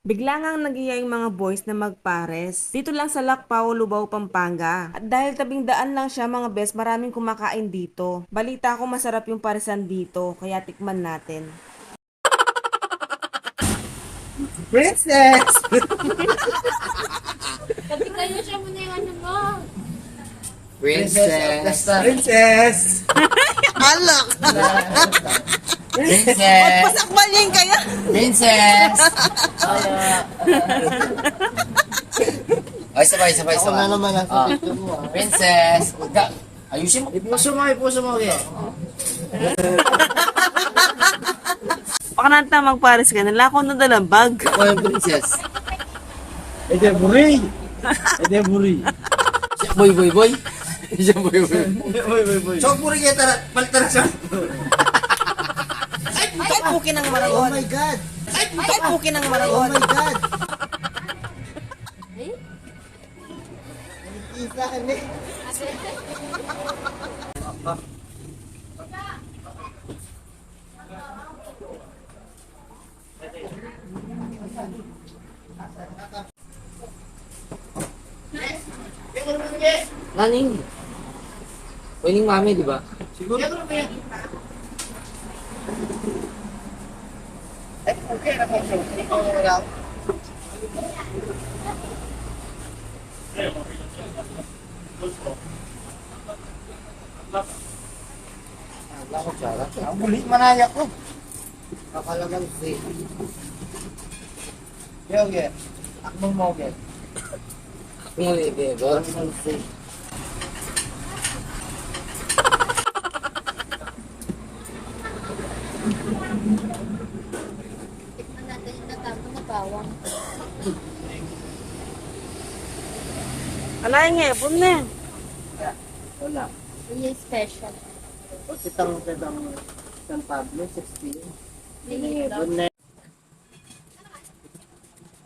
Bigla ngang nagiya yung mga boys na magpares. Dito lang sa Lacpao, Lubao, Pampanga. At dahil tabing daan lang siya mga bes, maraming kumakain dito. Balita ko masarap yung paresan dito, kaya tikman natin. Princess! Sabi kayo siya muna yung ano mo. Princess! Princess! Alak! Princess! Pasakbalin kaya! Princess! Ay, sabay. Ako na naman ang Ah. dito mo ah. Princess! Ayusin mo. Ipuso mo. Pakananta magpares ka, nalako na dalang bag. Ako yung princess. Ede buri! Buri! Siya boy. Siya boy. So, buri kaya tara, palitan siya. Ay, pukin ng Oh maragon. my God! Ay, pukin ng Oh maragon. my God! Isa ni. Naning. Pwedeng mami, di ba? Siguro. Okay na po. Ang bulit manaya ko. Kakalagang free. Okay. Akmong mo, okay. Kung ulit, eh. Kakalagang free. Tikman natin yung natapon na bawang. Alay nga, bun na. Wala. Yun yung special. Kitang San Pablo, 16. Hindi.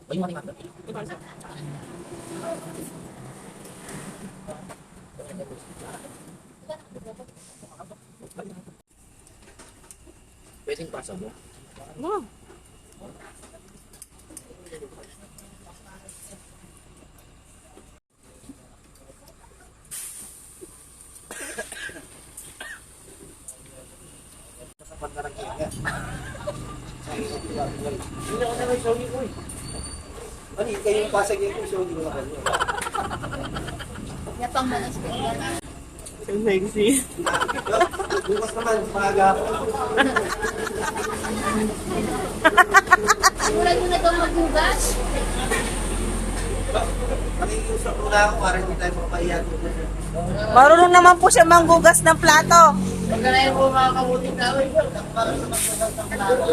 Pwedeng mami. Pwedeng pasa mo. Wow. Hindi ako na may shogi ko eh. Ano, kayo yung pasag ko, shogi ko na kanyo. Yapang mo na special. So sexy. Bukas naman, maaga ako. Simulan mo na ito maghugas. Nakikiusap muna ako para hindi tayo makapahiyan. Marunong naman po siya manggugas ng plato. Pagka na yung mga kabuting tao, para sa magsasaw ng plano.